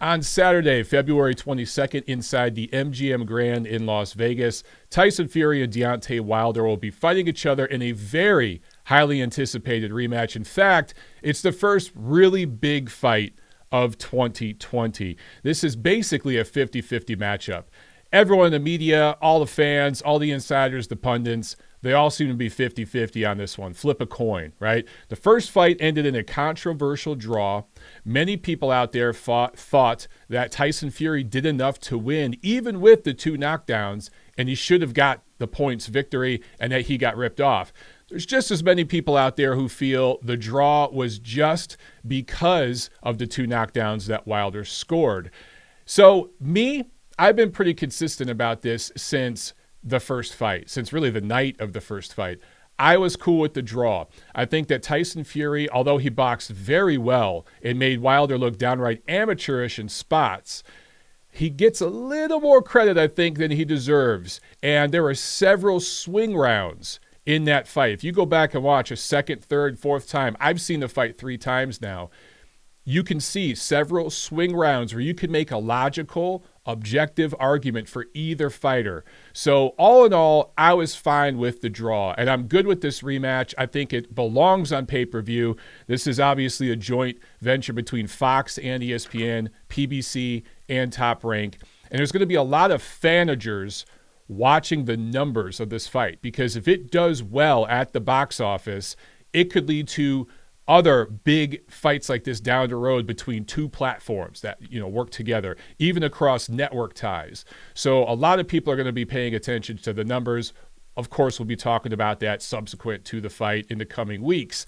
On Saturday, February 22nd, inside the MGM Grand in Las Vegas, Tyson Fury and Deontay Wilder will be fighting each other in a very highly anticipated rematch. In fact, it's the first really big fight of 2020. This is basically a 50-50 matchup. Everyone in the media, all the fans, all the insiders, the pundits, they all seem to be 50-50 on this one. Flip a coin, right? The first fight ended in a controversial draw. Many people out there thought that Tyson Fury did enough to win, even with the 2 knockdowns, and he should have got the points victory and that he got ripped off. There's just as many people out there who feel the draw was just because of the 2 knockdowns that Wilder scored. So I've been pretty consistent about this since the first fight, since really the night of the first fight. I was cool with the draw. I think that Tyson Fury, although he boxed very well and made Wilder look downright amateurish in spots, he gets a little more credit, I think, than he deserves. And there were several swing rounds in that fight. If you go back and watch a second, third, fourth time, I've seen the fight 3 times now, you can see several swing rounds where you can make a logical, objective argument for either fighter. So all in all, I was fine with the draw, and I'm good with this rematch. I think it belongs on pay-per-view. This is obviously a joint venture between Fox and ESPN, PBC, and Top Rank. And there's going to be a lot of fanagers watching the numbers of this fight, because if it does well at the box office, it could lead to other big fights like this down the road between 2 platforms that, work together, even across network ties. So a lot of people are going to be paying attention to the numbers. Of course, we'll be talking about that subsequent to the fight in the coming weeks.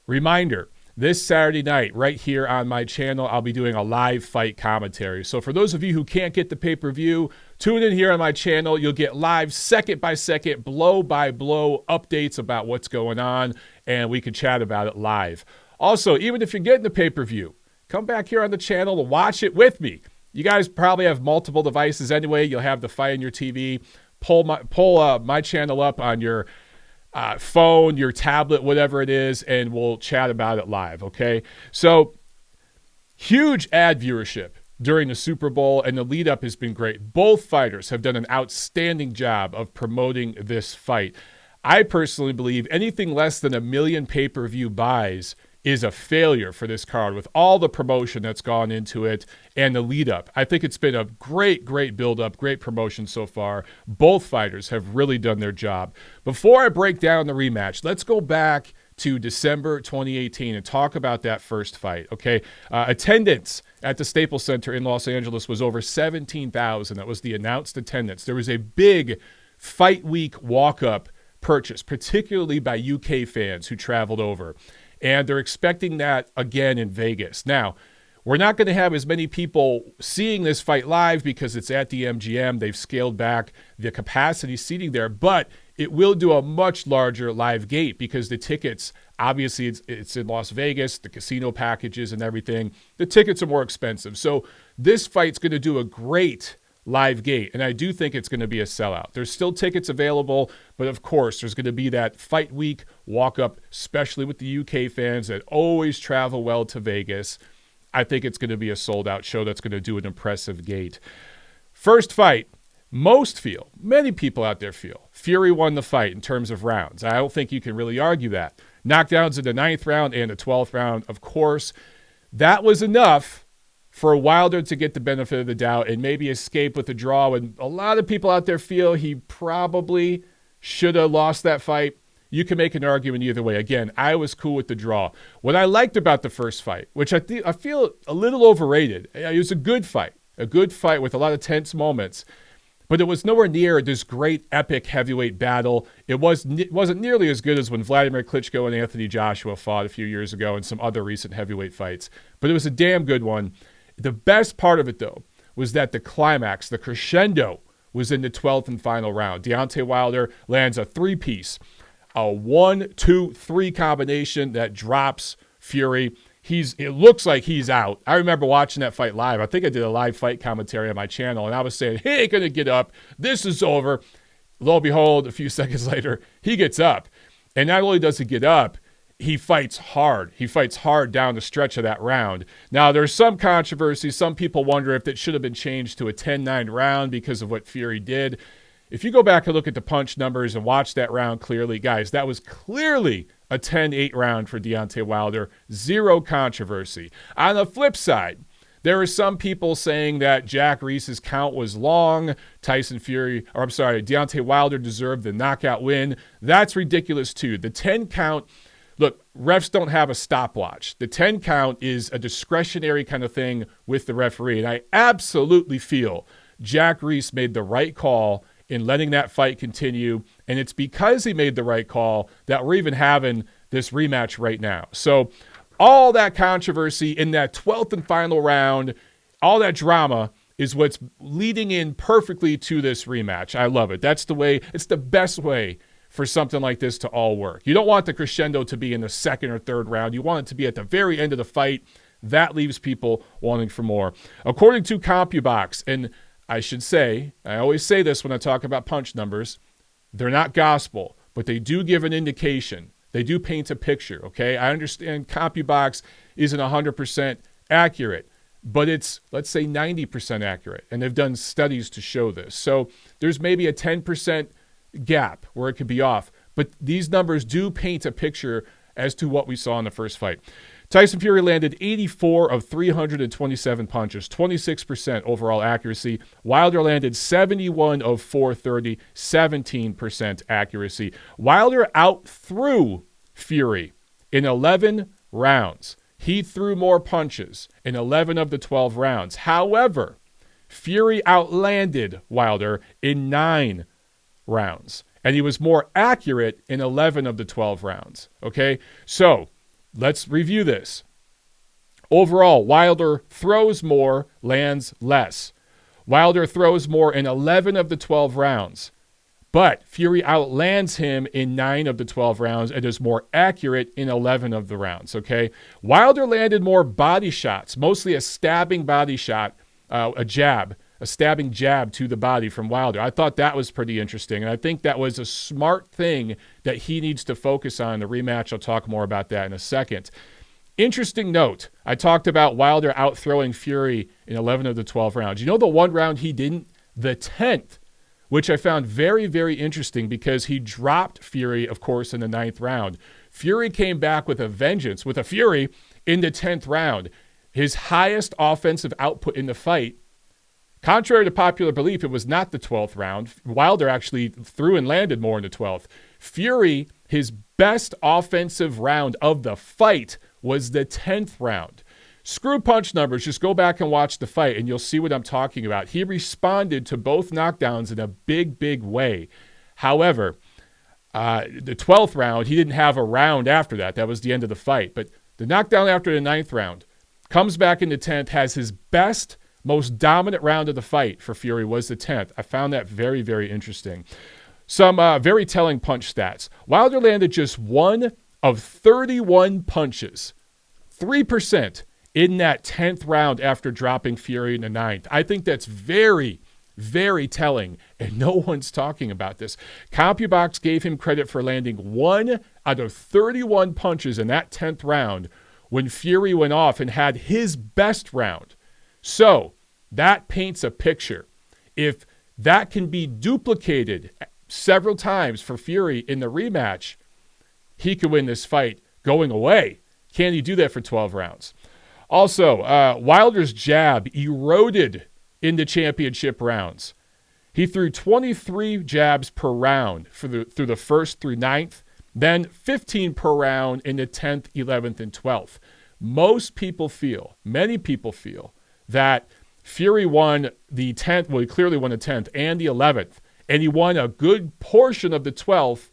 Reminder, this Saturday night, right here on my channel, I'll be doing a live fight commentary. So for those of you who can't get the pay-per-view, tune in here on my channel. You'll get live, second-by-second, blow-by-blow updates about what's going on, and we can chat about it live. Also, even if you're getting the pay-per-view, come back here on the channel to watch it with me. You guys probably have multiple devices anyway. You'll have the fight on your TV. Pull my channel up on your phone, your tablet, whatever it is, and we'll chat about it live, okay? So, huge ad viewership during the Super Bowl, and the lead-up has been great. Both fighters have done an outstanding job of promoting this fight. I personally believe anything less than 1 million pay-per-view buys is a failure for this card with all the promotion that's gone into it and the lead up. I think it's been a great build up, great promotion so far. Both fighters have really done their job. Before I break down the rematch, let's go back to December 2018 and talk about that first fight, okay? Attendance at the Staples Center in Los Angeles was over 17,000. That was the announced attendance. There was a big fight week walk-up purchase, particularly by UK fans who traveled over. And they're expecting that again in Vegas. Now, we're not going to have as many people seeing this fight live because it's at the MGM. They've scaled back the capacity seating there, but it will do a much larger live gate because the tickets, obviously it's in Las Vegas, the casino packages and everything. The tickets are more expensive. So this fight's going to do a great live gate, and I do think it's going to be a sellout. There's still tickets available, but of course there's going to be that fight week walk-up, especially with the UK fans that always travel well to Vegas. I think it's going to be a sold-out show that's going to do an impressive gate. First fight, many people out there feel, Fury won the fight in terms of rounds. I don't think you can really argue that. Knockdowns in the 9th round and the 12th round, of course. That was enough for Wilder to get the benefit of the doubt and maybe escape with a draw. And a lot of people out there feel he probably should have lost that fight. You can make an argument either way. Again, I was cool with the draw. What I liked about the first fight, which I feel a little overrated, it was a good fight with a lot of tense moments, but it was nowhere near this great epic heavyweight battle. It wasn't nearly as good as when Vladimir Klitschko and Anthony Joshua fought a few years ago and some other recent heavyweight fights, but it was a damn good one. The best part of it, though, was that the climax, the crescendo, was in the 12th and final round. Deontay Wilder lands a 3-piece, a 1-2-3 combination that drops Fury. It looks like he's out. I remember watching that fight live. I think I did a live fight commentary on my channel, and I was saying, he ain't going to get up. This is over. Lo and behold, a few seconds later, he gets up. And not only does he get up, he fights hard. He fights hard down the stretch of that round. Now, there's some controversy. Some people wonder if that should have been changed to a 10-9 round because of what Fury did. If you go back and look at the punch numbers and watch that round clearly, guys, that was clearly a 10-8 round for Deontay Wilder. Zero controversy. On the flip side, there are some people saying that Jack Reese's count was long. Deontay Wilder deserved the knockout win. That's ridiculous too. The 10 count, look, refs don't have a stopwatch. The 10 count is a discretionary kind of thing with the referee. And I absolutely feel Jack Reese made the right call in letting that fight continue. And it's because he made the right call that we're even having this rematch right now. So all that controversy in that 12th and final round, all that drama is what's leading in perfectly to this rematch. I love it. That's the way, it's the best way for something like this to all work. You don't want the crescendo to be in the second or third round. You want it to be at the very end of the fight. That leaves people wanting for more. According to CompuBox, and I should say, I always say this when I talk about punch numbers, they're not gospel, but they do give an indication. They do paint a picture, okay? I understand CompuBox isn't 100% accurate, but it's, let's say, 90% accurate. And they've done studies to show this. So there's maybe a 10% gap where it could be off. But these numbers do paint a picture as to what we saw in the first fight. Tyson Fury landed 84 of 327 punches, 26% overall accuracy. Wilder landed 71 of 430, 17% accuracy. Wilder outthrew Fury in 11 rounds. He threw more punches in 11 of the 12 rounds. However, Fury outlanded Wilder in 9 rounds, and he was more accurate in 11 of the 12 rounds. Okay, so let's review this. Overall, Wilder throws more, lands less. Wilder throws more in 11 of the 12 rounds, but Fury outlands him in 9 of the 12 rounds and is more accurate in 11 of the rounds, okay? Wilder landed more body shots, mostly a stabbing body shot, a stabbing jab to the body from Wilder. I thought that was pretty interesting, and I think that was a smart thing that he needs to focus on in the rematch. I'll talk more about that in a second. Interesting note, I talked about Wilder outthrowing Fury in 11 of the 12 rounds. You know the one round he didn't? The 10th, which I found very, very interesting because he dropped Fury, of course, in the 9th round. Fury came back with a vengeance, with a Fury in the 10th round. His highest offensive output in the fight. Contrary to popular belief, it was not the 12th round. Wilder actually threw and landed more in the 12th. Fury, his best offensive round of the fight was the 10th round. Screw punch numbers. Just go back and watch the fight, and you'll see what I'm talking about. He responded to both knockdowns in a big, big way. However, the 12th round, he didn't have a round after that. That was the end of the fight. But the knockdown after the 9th round, comes back in the 10th, has his best, most dominant round of the fight for Fury was the 10th. I found that very, very interesting. Some very telling punch stats. Wilder landed just 1 of 31 punches, 3% in that 10th round after dropping Fury in the 9th. I think that's very, very telling, and no one's talking about this. CompuBox gave him credit for landing 1 out of 31 punches in that 10th round when Fury went off and had his best round. So that paints a picture. If that can be duplicated several times for Fury in the rematch, he could win this fight going away. Can he do that for 12 rounds? Also, Wilder's jab eroded in the championship rounds. He threw 23 jabs per round through the first through 9th, then 15 per round in the 10th, 11th, and 12th. Many people feel that Fury won the 10th, well, he clearly won the 10th and the 11th, and he won a good portion of the 12th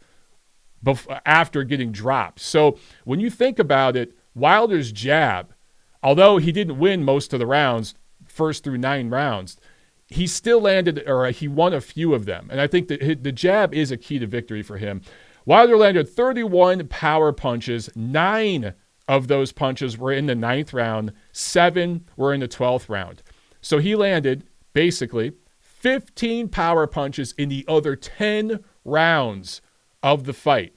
after getting dropped. So when you think about it, Wilder's jab, although he didn't win most of the rounds, first through 9 rounds, he still landed, or he won a few of them. And I think that the jab is a key to victory for him. Wilder landed 31 power punches. 9 of those punches were in the 9th round. 7 were in the 12th round. So he landed, basically, 15 power punches in the other 10 rounds of the fight.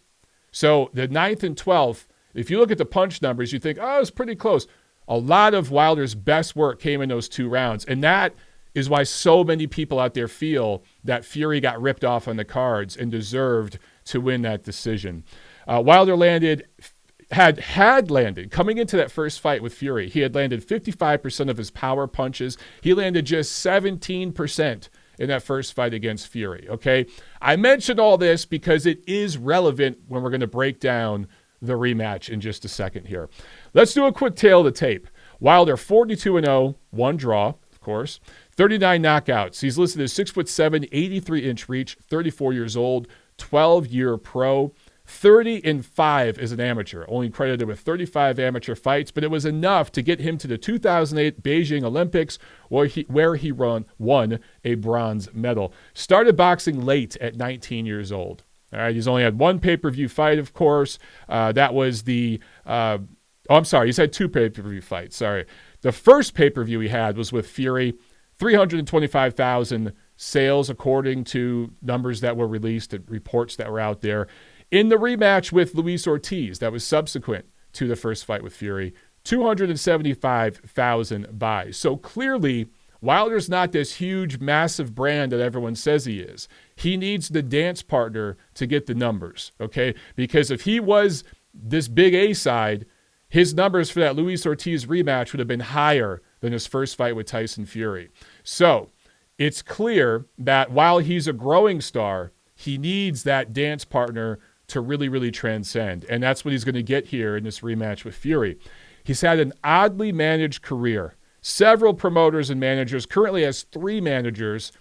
So the 9th and 12th, If you look at the punch numbers, you think, oh, it's pretty close. A lot of Wilder's best work came in those 2 rounds. And that is why so many people out there feel that Fury got ripped off on the cards and deserved to win that decision. Wilder had landed, coming into that first fight with Fury, he had landed 55% of his power punches. He landed just 17% in that first fight against Fury, okay? I mentioned all this because it is relevant when we're going to break down the rematch in just a second here. Let's do a quick tail of the tape. Wilder 42-0, 1 draw, of course, 39 knockouts. He's listed as 6'7", 83-inch reach, 34 years old, 12-year pro, 30-5 as an amateur, only credited with 35 amateur fights, but it was enough to get him to the 2008 Beijing Olympics, where he won a bronze medal. Started boxing late at 19 years old. All right, he's only had 1 pay-per-view fight, of course. That was the he's had 2 pay-per-view fights. Sorry. The first pay-per-view he had was with Fury, 325,000 sales according to numbers that were released and reports that were out there. In the rematch with Luis Ortiz, that was subsequent to the first fight with Fury, 275,000 buys. So clearly, Wilder's not this huge, massive brand that everyone says he is. He needs the dance partner to get the numbers, okay? Because if he was this big A side, his numbers for that Luis Ortiz rematch would have been higher than his first fight with Tyson Fury. So it's clear that while he's a growing star, he needs that dance partner to really, really transcend. And that's what he's going to get here in this rematch with Fury. He's had an oddly managed career. Several promoters and managers, currently has 3 managers.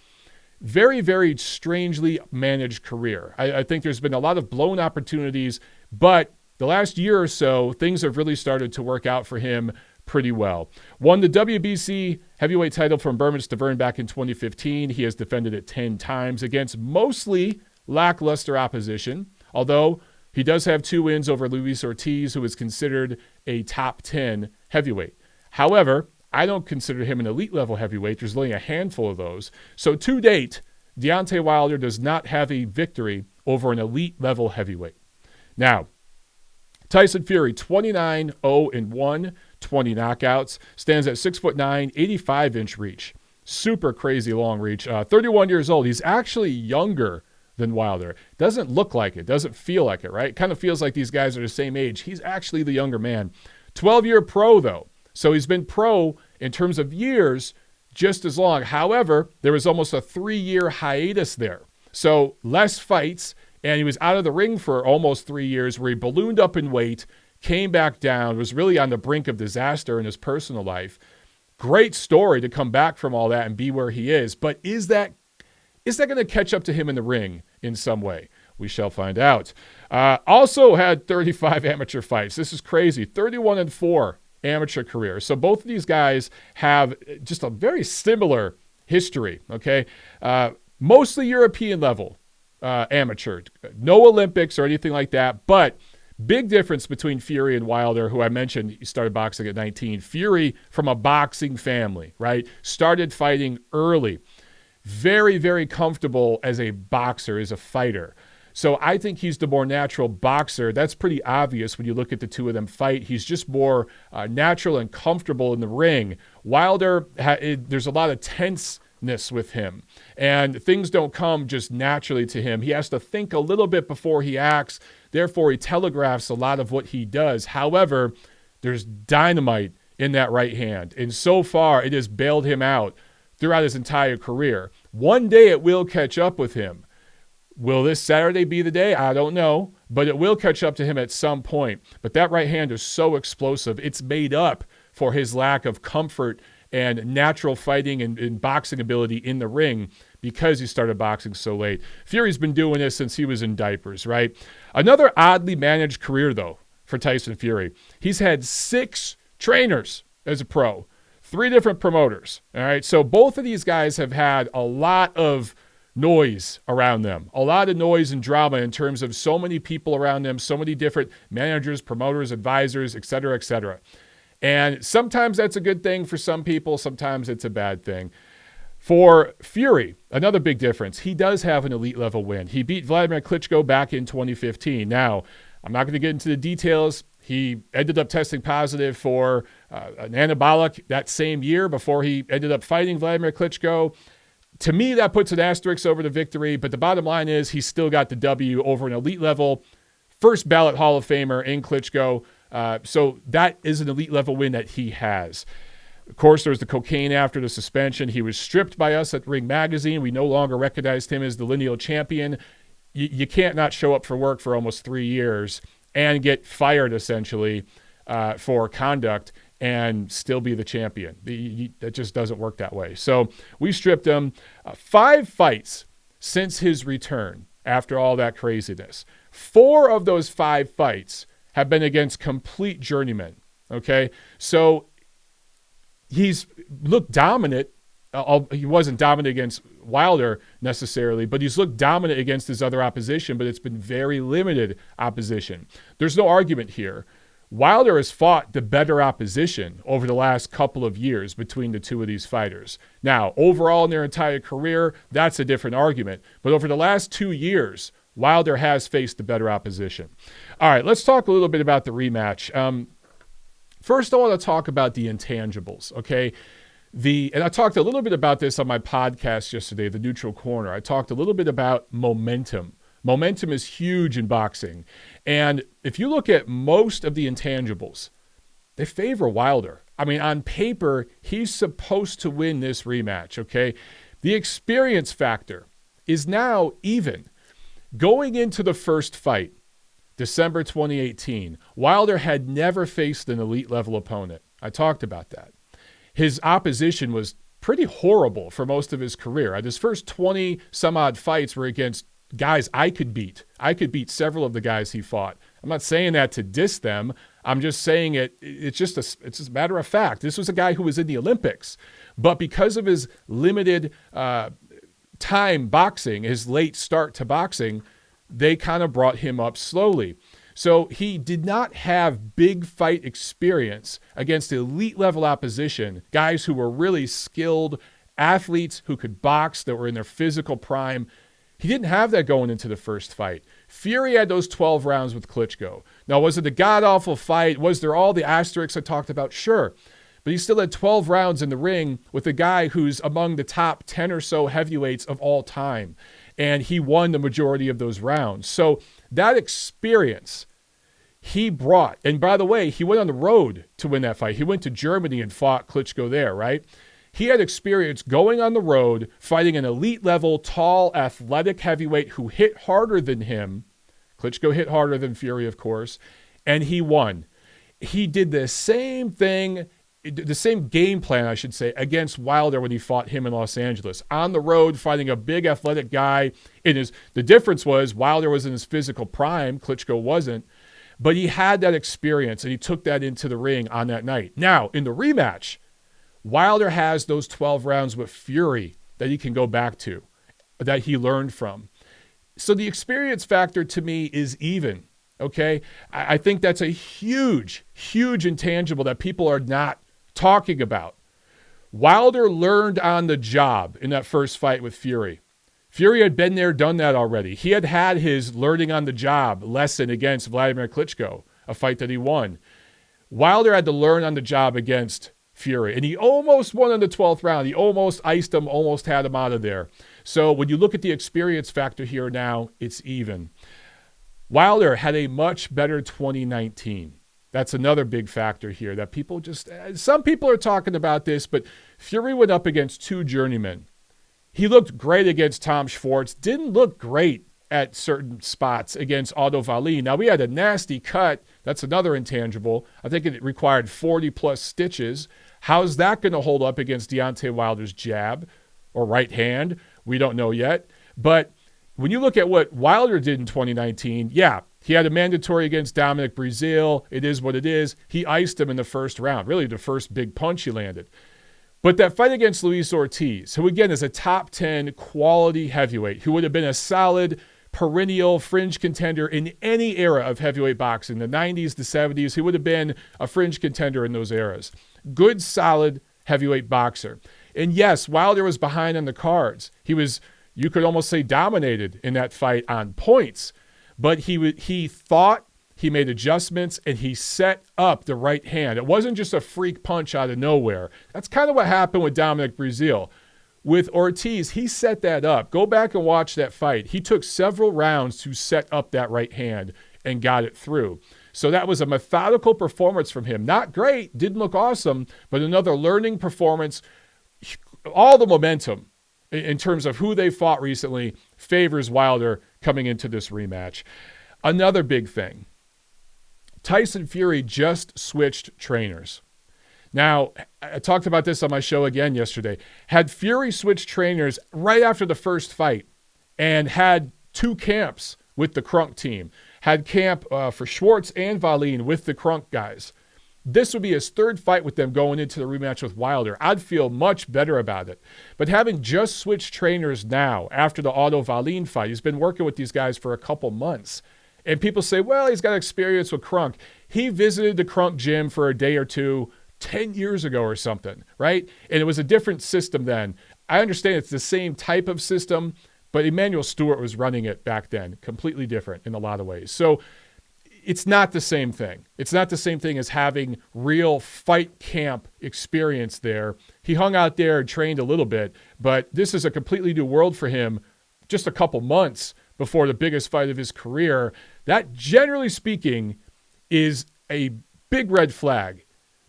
Very, very strangely managed career. I think there's been a lot of blown opportunities, but the last year or so, things have really started to work out for him pretty well. Won the WBC heavyweight title from Berman Stavern back in 2015. He has defended it 10 times against mostly lackluster opposition, although he does have 2 wins over Luis Ortiz, who is considered a top 10 heavyweight. However, I don't consider him an elite-level heavyweight. There's only a handful of those. So to date, Deontay Wilder does not have a victory over an elite-level heavyweight. Now, Tyson Fury, 29-0-1, 20 knockouts, stands at 6'9", 85-inch reach. Super crazy long reach. 31 years old. He's actually younger than Wilder. Doesn't look like it. Doesn't feel like it, right? Kind of feels like these guys are the same age. He's actually the younger man. 12-year pro, though. So he's been pro in terms of years just as long. However, there was almost a 3-year hiatus there. So less fights, and he was out of the ring for almost 3 years where he ballooned up in weight, came back down, was really on the brink of disaster in his personal life. Great story to come back from all that and be where he is. But is that going to catch up to him in the ring in some way? We shall find out. Also had 35 amateur fights. This is crazy. 31-4 amateur career. So both of these guys have just a very similar history, okay? Mostly European level amateur. No Olympics or anything like that, but big difference between Fury and Wilder, who I mentioned he started boxing at 19. Fury from a boxing family, right? Started fighting early. Very, very comfortable as a boxer, as a fighter. So I think he's the more natural boxer. That's pretty obvious when you look at the 2 of them fight. He's just more natural and comfortable in the ring. Wilder, there's a lot of tenseness with him, and things don't come just naturally to him. He has to think a little bit before he acts. Therefore, he telegraphs a lot of what he does. However, there's dynamite in that right hand, and so far it has bailed him out throughout his entire career. One day it will catch up with him. Will this Saturday be the day? I don't know, but it will catch up to him at some point. But that right hand is so explosive. It's made up for his lack of comfort and natural fighting and boxing ability in the ring because he started boxing so late. Fury's been doing this since he was in diapers, right? Another oddly managed career, though, for Tyson Fury. He's had 6 trainers as a pro, 3 different promoters, all right? So both of these guys have had a lot of noise around them, a lot of noise and drama in terms of so many people around them, so many different managers, promoters, advisors, et cetera, et cetera. And sometimes that's a good thing for some people. Sometimes it's a bad thing. For Fury, another big difference. He does have an elite level win. He beat Vladimir Klitschko back in 2015. Now, I'm not going to get into the details. He ended up testing positive for an anabolic that same year before he ended up fighting Vladimir Klitschko. To me, that puts an asterisk over the victory, but the bottom line is he still got the W over an elite level, first ballot Hall of Famer in Klitschko. So that is an elite level win that he has. Of course, there's the cocaine after the suspension. He was stripped by us at Ring Magazine. We no longer recognized him as the lineal champion. You can't not show up for work for almost 3 years and get fired, essentially, for conduct and still be the champion. That just doesn't work that way. So we stripped him. 5 fights since his return after all that craziness. 4 of those 5 fights have been against complete journeymen, okay? So he's looked dominant. He wasn't dominant against Wilder necessarily, but he's looked dominant against his other opposition, but it's been very limited opposition. There's no argument here. Wilder has fought the better opposition over the last couple of years between the two of these fighters. Now, overall in their entire career, that's a different argument. But over the last 2 years, Wilder has faced the better opposition. All right, let's talk a little bit about the rematch. First, I want to talk about the intangibles, okay? And I talked a little bit about this on my podcast yesterday, The Neutral Corner. I talked a little bit about momentum. Momentum is huge in boxing. And if you look at most of the intangibles, they favor Wilder. I mean, on paper, he's supposed to win this rematch, okay? The experience factor is now even. Going into the first fight, December 2018, Wilder had never faced an elite level opponent. I talked about that. His opposition was pretty horrible for most of his career. His first 20 some odd fights were against guys I could beat. I could beat several of the guys he fought. I'm not saying that to diss them. I'm just saying it's just a matter of fact. This was a guy who was in the Olympics, but because of his limited time boxing, his late start to boxing, they kind of brought him up slowly. So he did not have big fight experience against elite level opposition, guys who were really skilled athletes who could box, that were in their physical prime. He didn't have that going into the first fight. Fury had those 12 rounds with Klitschko. Now, was it a god-awful fight? Was there all the asterisks I talked about? Sure. But he still had 12 rounds in the ring with a guy who's among the top 10 or so heavyweights of all time. And he won the majority of those rounds. So that experience he brought, and by the way, he went on the road to win that fight. He went to Germany and fought Klitschko there, right? He had experience going on the road, fighting an elite level, tall, athletic heavyweight who hit harder than him. Klitschko hit harder than Fury, of course, and he won. He did the same thing, the same game plan, I should say, against Wilder when he fought him in Los Angeles. On the road, fighting a big athletic guy. The difference was Wilder was in his physical prime, Klitschko wasn't, but he had that experience and he took that into the ring on that night. Now, in the rematch, Wilder has those 12 rounds with Fury that he can go back to, that he learned from. So the experience factor to me is even, okay? I think that's a huge, huge intangible that people are not talking about. Wilder learned on the job in that first fight with Fury. Fury had been there, done that already. He had had his learning on the job lesson against Vladimir Klitschko, a fight that he won. Wilder had to learn on the job against Fury, and he almost won in the 12th round. He almost iced him, almost had him out of there. So when you look at the experience factor here now, it's even. Wilder had a much better 2019. That's another big factor here that people some people are talking about this, but Fury went up against 2 journeymen. He looked great against Tom Schwartz, didn't look great at certain spots against Otto Wallin. Now, we had a nasty cut. That's another intangible. I think it required 40-plus stitches. How's that going to hold up against Deontay Wilder's jab or right hand? We don't know yet. But when you look at what Wilder did in 2019, yeah, he had a mandatory against Dominic Breazeale. It is what it is. He iced him in the first round, really the first big punch he landed. But that fight against Luis Ortiz, who again is a top 10 quality heavyweight, who would have been a solid perennial fringe contender in any era of heavyweight boxing, the 90s, the 70s, he would have been a fringe contender in those eras. Good, solid heavyweight boxer. And yes, Wilder was behind on the cards. He was, you could almost say, dominated in that fight on points. But he thought he made adjustments, and he set up the right hand. It wasn't just a freak punch out of nowhere. That's kind of what happened with Dominic Breazeale. With Ortiz, he set that up. Go back and watch that fight. He took several rounds to set up that right hand and got it through. So that was a methodical performance from him. Not great, didn't look awesome, but another learning performance. All the momentum in terms of who they fought recently favors Wilder coming into this rematch. Another big thing, Tyson Fury just switched trainers. Now, I talked about this on my show again yesterday. Had Fury switched trainers right after the first fight and had two camps with the Crunk team, had camp for Schwartz and Wallin with the Crunk guys, this would be his third fight with them going into the rematch with Wilder. I'd feel much better about it. But having just switched trainers now after the Otto Wallin fight, he's been working with these guys for a couple months. And people say, well, he's got experience with Crunk. He visited the Crunk gym for a day or two 10 years ago or something, right? And it was a different system then. I understand it's the same type of system, but Emmanuel Stewart was running it back then, completely different in a lot of ways. So it's not the same thing. It's not the same thing as having real fight camp experience there. He hung out there and trained a little bit, but this is a completely new world for him just a couple months before the biggest fight of his career. That, generally speaking, is a big red flag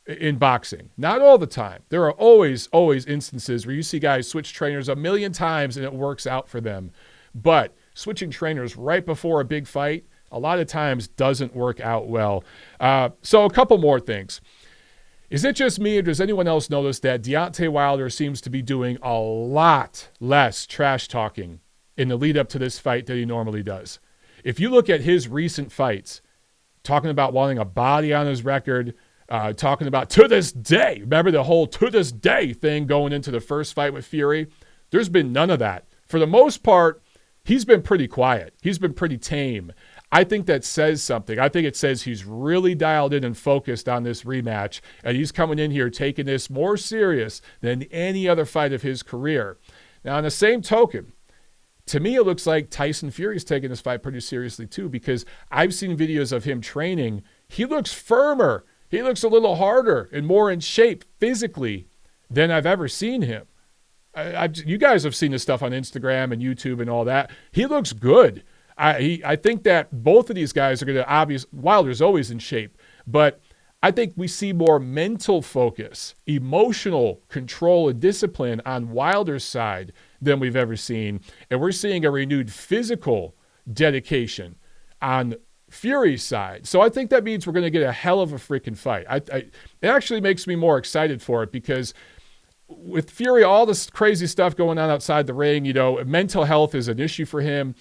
in boxing. Not all the time. There are always instances where you see guys switch trainers a million times and it works out for them. But switching trainers right before a big fight, a lot of times doesn't work out well. So a couple more things. Is it just me, or does anyone else notice that Deontay Wilder seems to be doing a lot less trash talking in the lead up to this fight than he normally does? If you look at his recent fights, talking about wanting a body on his record, talking about to this day, remember the whole to this day thing going into the first fight with Fury? There's been none of that. For the most part, he's been pretty quiet. He's been pretty tame. I think that says something. I think it says he's really dialed in and focused on this rematch, and he's coming in here taking this more serious than any other fight of his career. Now, on the same token, to me, it looks like Tyson Fury's taking this fight pretty seriously too, because I've seen videos of him training. He looks firmer. He looks a little harder and more in shape physically than I've ever seen him. You guys have seen this stuff on Instagram and YouTube and all that. He looks good. I think that both of these guys are going to Wilder's always in shape, but I think we see more mental focus, emotional control and discipline on Wilder's side than we've ever seen. And we're seeing a renewed physical dedication on Fury's side. So I think that means we're going to get a hell of a freaking fight. It actually makes me more excited for it, because with Fury, all this crazy stuff going on outside the ring, mental health is an issue for him.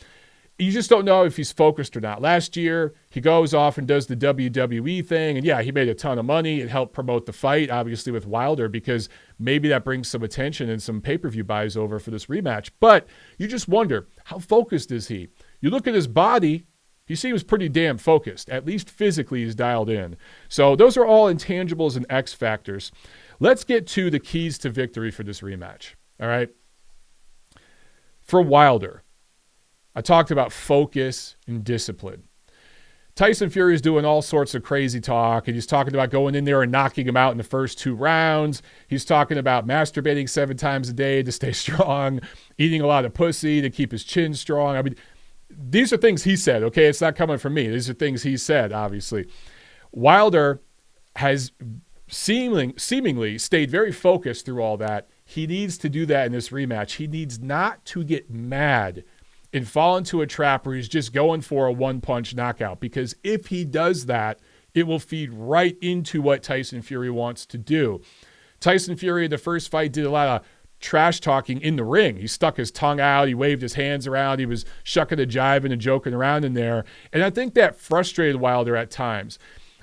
You just don't know if he's focused or not. Last year, he goes off and does the WWE thing. And yeah, he made a ton of money. It helped promote the fight, obviously, with Wilder, because maybe that brings some attention and some pay-per-view buys over for this rematch. But you just wonder, how focused is he? You look at his body, he seems pretty damn focused. At least physically, he's dialed in. So those are all intangibles and X factors. Let's get to the keys to victory for this rematch. All right. For Wilder, I talked about focus and discipline. Tyson Fury is doing all sorts of crazy talk, and he's talking about going in there and knocking him out in the first 2 rounds. He's talking about masturbating 7 times a day to stay strong, eating a lot of pussy to keep his chin strong. I mean, these are things he said, okay? It's not coming from me. These are things he said, obviously. Wilder has seemingly stayed very focused through all that. He needs to do that in this rematch. He needs not to get mad and fall into a trap where he's just going for a one-punch knockout, because if he does that, it will feed right into what Tyson Fury wants to do. Tyson Fury in the first fight did a lot of trash talking in the ring. He stuck his tongue out. He waved his hands around. He was shucking and jiving and joking around in there. And I think that frustrated Wilder at times.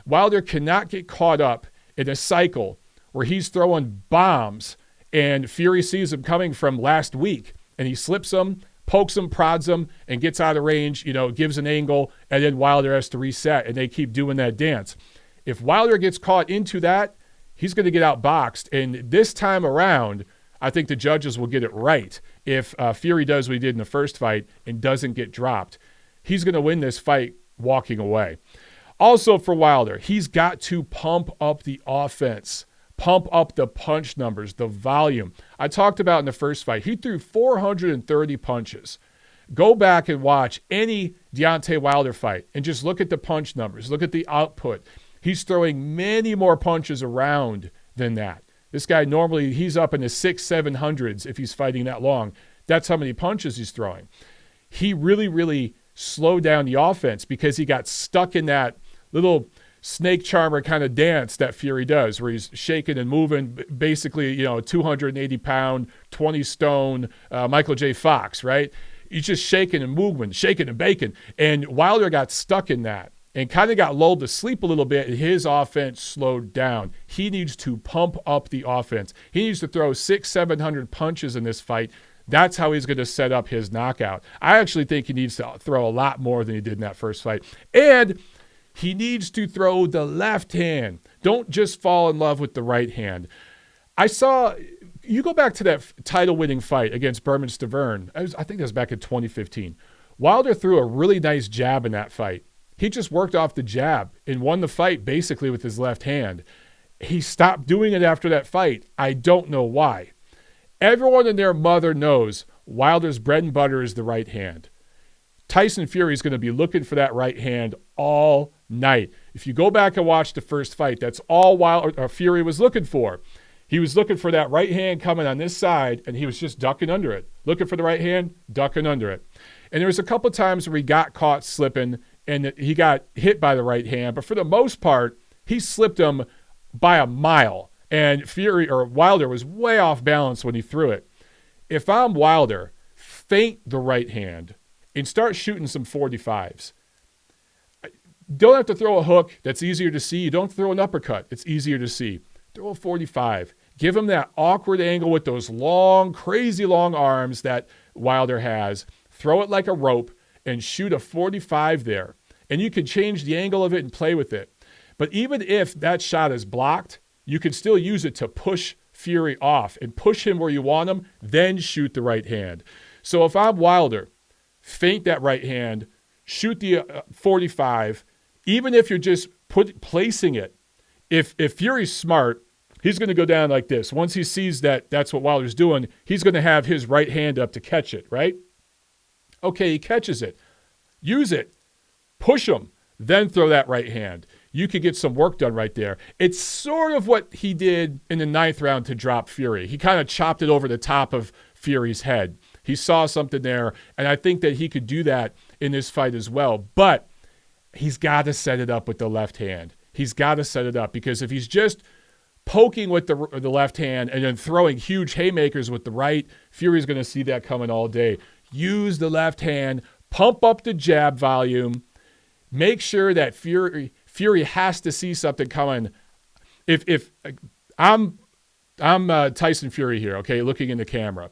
Wilder cannot get caught up in a cycle where he's throwing bombs and Fury sees him coming from last week and he slips them, pokes him, prods him, and gets out of range, gives an angle, and then Wilder has to reset, and they keep doing that dance. If Wilder gets caught into that, he's going to get outboxed. And this time around, I think the judges will get it right. If Fury does what he did in the first fight and doesn't get dropped, he's going to win this fight walking away. Also for Wilder, he's got to pump up the offense, pump up the punch numbers, the volume. I talked about in the first fight, he threw 430 punches. Go back and watch any Deontay Wilder fight and just look at the punch numbers, look at the output. He's throwing many more punches around than that. This guy normally, he's up in the 600-700s if he's fighting that long. That's how many punches he's throwing. He really, really slowed down the offense because he got stuck in that little snake charmer kind of dance that Fury does, where he's shaking and moving, basically, 280-pound, 20-stone Michael J. Fox, right? He's just shaking and moving, shaking and baking. And Wilder got stuck in that and kind of got lulled to sleep a little bit, and his offense slowed down. He needs to pump up the offense. He needs to throw 600-700 punches in this fight. That's how he's going to set up his knockout. I actually think he needs to throw a lot more than he did in that first fight. And he needs to throw the left hand. Don't just fall in love with the right hand. You go back to that title-winning fight against Berman Stavern. I think that was back in 2015. Wilder threw a really nice jab in that fight. He just worked off the jab and won the fight basically with his left hand. He stopped doing it after that fight. I don't know why. Everyone and their mother knows Wilder's bread and butter is the right hand. Tyson Fury is going to be looking for that right hand all night. If you go back and watch the first fight, that's all Fury was looking for. He was looking for that right hand coming on this side, and he was just ducking under it. Looking for the right hand, ducking under it. And there was a couple times where he got caught slipping, and he got hit by the right hand. But for the most part, he slipped him by a mile. And Wilder was way off balance when he threw it. If I'm Wilder, feint the right hand and start shooting some 45s. Don't have to throw a hook. That's easier to see. You don't throw an uppercut. It's easier to see. Throw a 45. Give him that awkward angle with those long, crazy long arms that Wilder has. Throw it like a rope and shoot a 45 there. And you can change the angle of it and play with it. But even if that shot is blocked, you can still use it to push Fury off and push him where you want him, then shoot the right hand. So if I'm Wilder, feint that right hand, shoot the 45, even if you're just placing it. If Fury's smart, he's going to go down like this. Once he sees that that's what Wilder's doing, he's going to have his right hand up to catch it, right? Okay, he catches it. Use it. Push him. Then throw that right hand. You could get some work done right there. It's sort of what he did in the 9th round to drop Fury. He kind of chopped it over the top of Fury's head. He saw something there, and I think that he could do that in this fight as well. But he's got to set it up with the left hand. He's got to set it up, because if he's just poking with the left hand and then throwing huge haymakers with the right, Fury's going to see that coming all day. Use the left hand, pump up the jab volume, make sure that Fury has to see something coming. If I'm Tyson Fury here, okay, looking in the camera.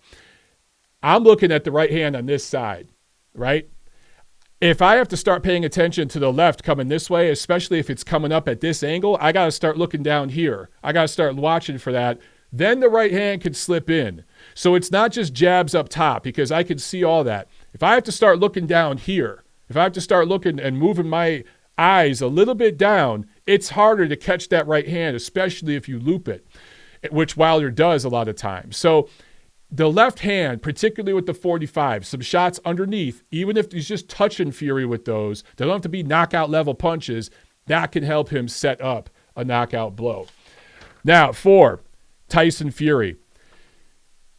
I'm looking at the right hand on this side, right? If I have to start paying attention to the left coming this way, especially if it's coming up at this angle, I got to start looking down here. I got to start watching for that. Then the right hand could slip in. So it's not just jabs up top, because I can see all that. If I have to start looking down here, if I have to start looking and moving my eyes a little bit down, it's harder to catch that right hand, especially if you loop it, which Wilder does a lot of times. So the left hand, particularly with the 45, some shots underneath, even if he's just touching Fury with those, they don't have to be knockout level punches, that can help him set up a knockout blow. Now, for Tyson Fury,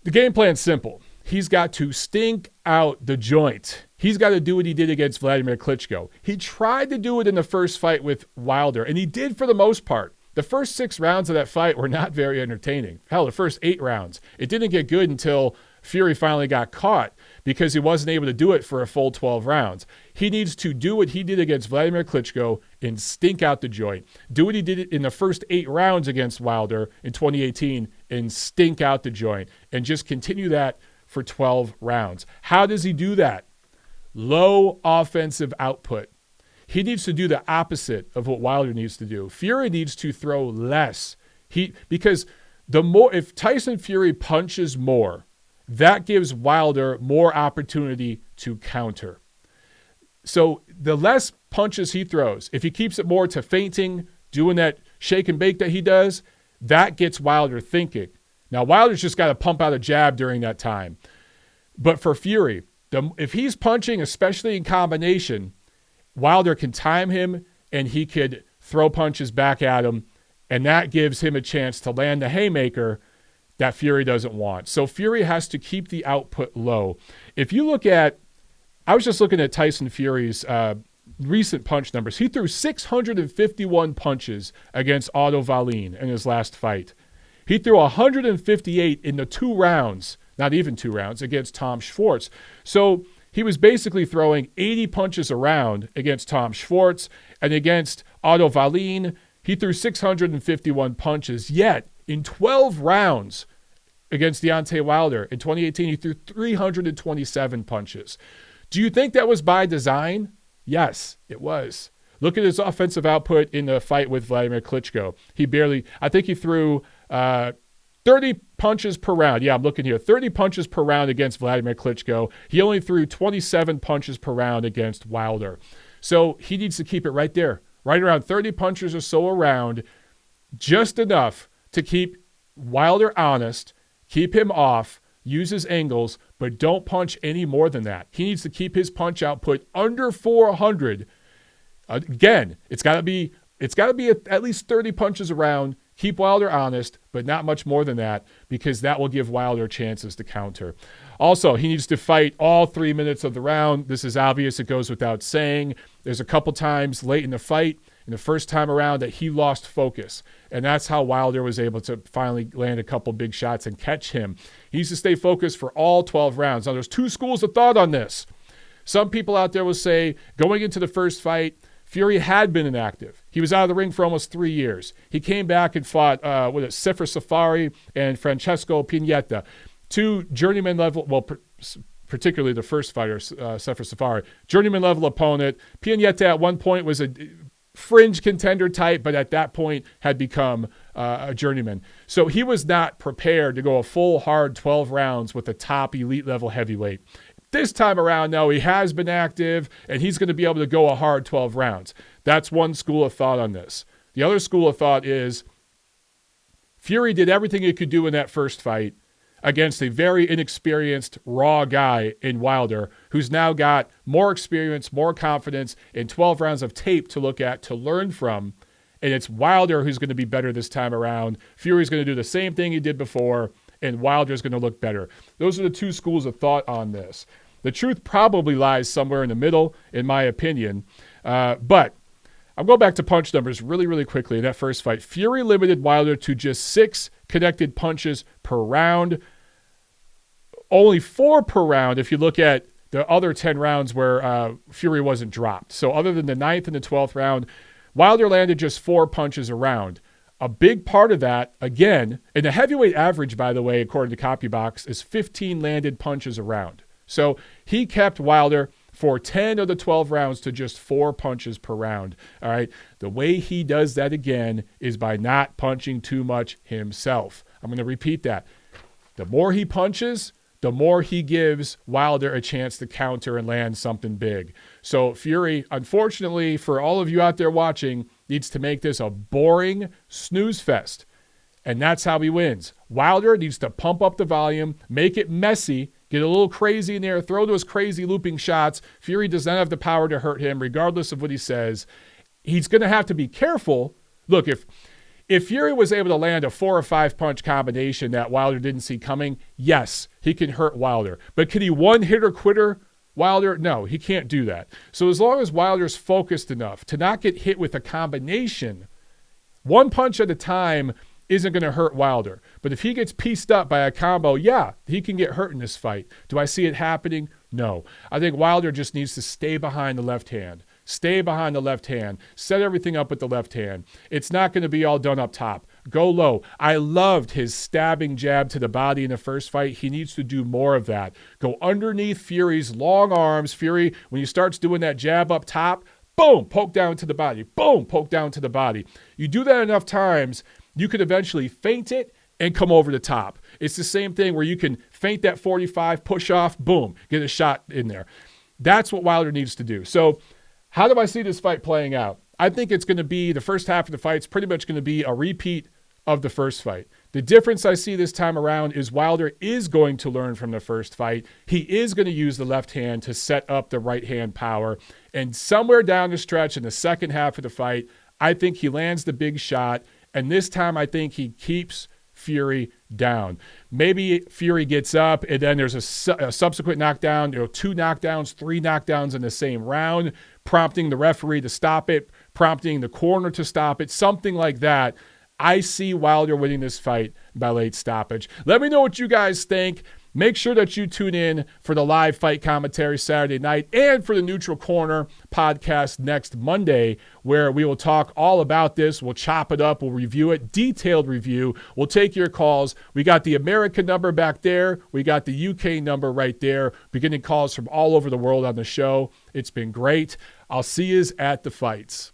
the game plan's simple. He's got to stink out the joint. He's got to do what he did against Vladimir Klitschko. He tried to do it in the first fight with Wilder, and he did for the most part. The first 6 rounds of that fight were not very entertaining. Hell, the first 8 rounds. It didn't get good until Fury finally got caught, because he wasn't able to do it for a full 12 rounds. He needs to do what he did against Vladimir Klitschko and stink out the joint. Do what he did in the first 8 rounds against Wilder in 2018 and stink out the joint, and just continue that for 12 rounds. How does he do that? Low offensive output. He needs to do the opposite of what Wilder needs to do. Fury needs to throw less. Because if Tyson Fury punches more, that gives Wilder more opportunity to counter. So the less punches he throws, if he keeps it more to feinting, doing that shake and bake that he does, that gets Wilder thinking. Now, Wilder's just got to pump out a jab during that time. But for Fury, if he's punching, especially in combination, Wilder can time him and he could throw punches back at him, and that gives him a chance to land the haymaker that Fury doesn't want. So Fury has to keep the output low. If you look at, I was just looking at Tyson Fury's recent punch numbers. He threw 651 punches against Otto Wallin in his last fight. He threw 158 in the 2 rounds, not even 2 rounds, against Tom Schwartz. So he was basically throwing 80 punches around against Tom Schwartz, and against Otto Wallin, he threw 651 punches. Yet, in 12 rounds against Deontay Wilder in 2018, he threw 327 punches. Do you think that was by design? Yes, it was. Look at his offensive output in the fight with Vladimir Klitschko. I think he threw 30 punches per round. Yeah, I'm looking here. 30 punches per round against Vladimir Klitschko. He only threw 27 punches per round against Wilder. So he needs to keep it right there, right around 30 punches or so around, just enough to keep Wilder honest, keep him off, use his angles, but don't punch any more than that. He needs to keep his punch output under 400. Again, it's got to be at least 30 punches around. Keep Wilder honest, but not much more than that, because that will give Wilder chances to counter. Also, he needs to fight all 3 minutes of the round. This is obvious. It goes without saying. There's a couple times late in the fight, in the first time around, that he lost focus. And that's how Wilder was able to finally land a couple big shots and catch him. He needs to stay focused for all 12 rounds. Now, there's 2 schools of thought on this. Some people out there will say, going into the first fight, Fury had been inactive. He was out of the ring for almost 3 years. He came back and fought Sefer Safari and Francesco Pineta, 2 journeyman level, well, particularly the first fighter, Sefer Safari, journeyman level opponent. Pineta at one point was a fringe contender type, but at that point had become a journeyman. So he was not prepared to go a full hard 12 rounds with a top elite level heavyweight. This time around, no, he has been active, and he's going to be able to go a hard 12 rounds. That's one school of thought on this. The other school of thought is Fury did everything he could do in that first fight against a very inexperienced, raw guy in Wilder, who's now got more experience, more confidence, and 12 rounds of tape to look at, to learn from. And it's Wilder who's going to be better this time around. Fury's going to do the same thing he did before, and Wilder's going to look better. Those are the 2 schools of thought on this. The truth probably lies somewhere in the middle, in my opinion. But I'll go back to punch numbers really, really quickly. In that first fight, Fury limited Wilder to just 6 connected punches per round. Only 4 per round if you look at the other 10 rounds where Fury wasn't dropped. So other than the 9th and the 12th round, Wilder landed just 4 punches a round. A big part of that, again, and the heavyweight average, by the way, according to CopyBox, is 15 landed punches a round. So he kept Wilder for 10 of the 12 rounds to just 4 punches per round. All right. The way he does that again is by not punching too much himself. I'm going to repeat that. The more he punches, the more he gives Wilder a chance to counter and land something big. So Fury, unfortunately, for all of you out there watching, needs to make this a boring snooze fest. And that's how he wins. Wilder needs to pump up the volume, make it messy, get a little crazy in there, throw those crazy looping shots. Fury does not have the power to hurt him, regardless of what he says. He's going to have to be careful. Look, if Fury was able to land a 4 or 5 punch combination that Wilder didn't see coming, yes, he can hurt Wilder. But can he one-hitter quitter Wilder? No, he can't do that. So as long as Wilder's focused enough to not get hit with a combination, 1 punch at a time isn't going to hurt Wilder. But if he gets pieced up by a combo, yeah, he can get hurt in this fight. Do I see it happening? No. I think Wilder just needs to stay behind the left hand. Stay behind the left hand. Set everything up with the left hand. It's not going to be all done up top. Go low. I loved his stabbing jab to the body in the first fight. He needs to do more of that. Go underneath Fury's long arms. Fury, when he starts doing that jab up top, boom, poke down to the body. Boom, poke down to the body. You do that enough times, you could eventually feint it and come over the top. It's the same thing where you can feint that 45, push off, boom, get a shot in there. That's what Wilder needs to do. So how do I see this fight playing out? I think it's going to be the first half of the fight's pretty much going to be a repeat of the first fight. The difference I see this time around is Wilder is going to learn from the first fight. He is going to use the left hand to set up the right hand power. And somewhere down the stretch in the second half of the fight, I think he lands the big shot. And this time I think he keeps Fury down. Maybe Fury gets up and then there's a subsequent knockdown, 2 knockdowns, 3 knockdowns in the same round, prompting the referee to stop it, prompting the corner to stop it, something like that. I see Wilder winning this fight by late stoppage. Let me know what you guys think. Make sure that you tune in for the live fight commentary Saturday night and for the Neutral Corner podcast next Monday, where we will talk all about this. We'll chop it up. We'll review it. Detailed review. We'll take your calls. We got the American number back there. We got the UK number right there. Beginning calls from all over the world on the show. It's been great. I'll see you at the fights.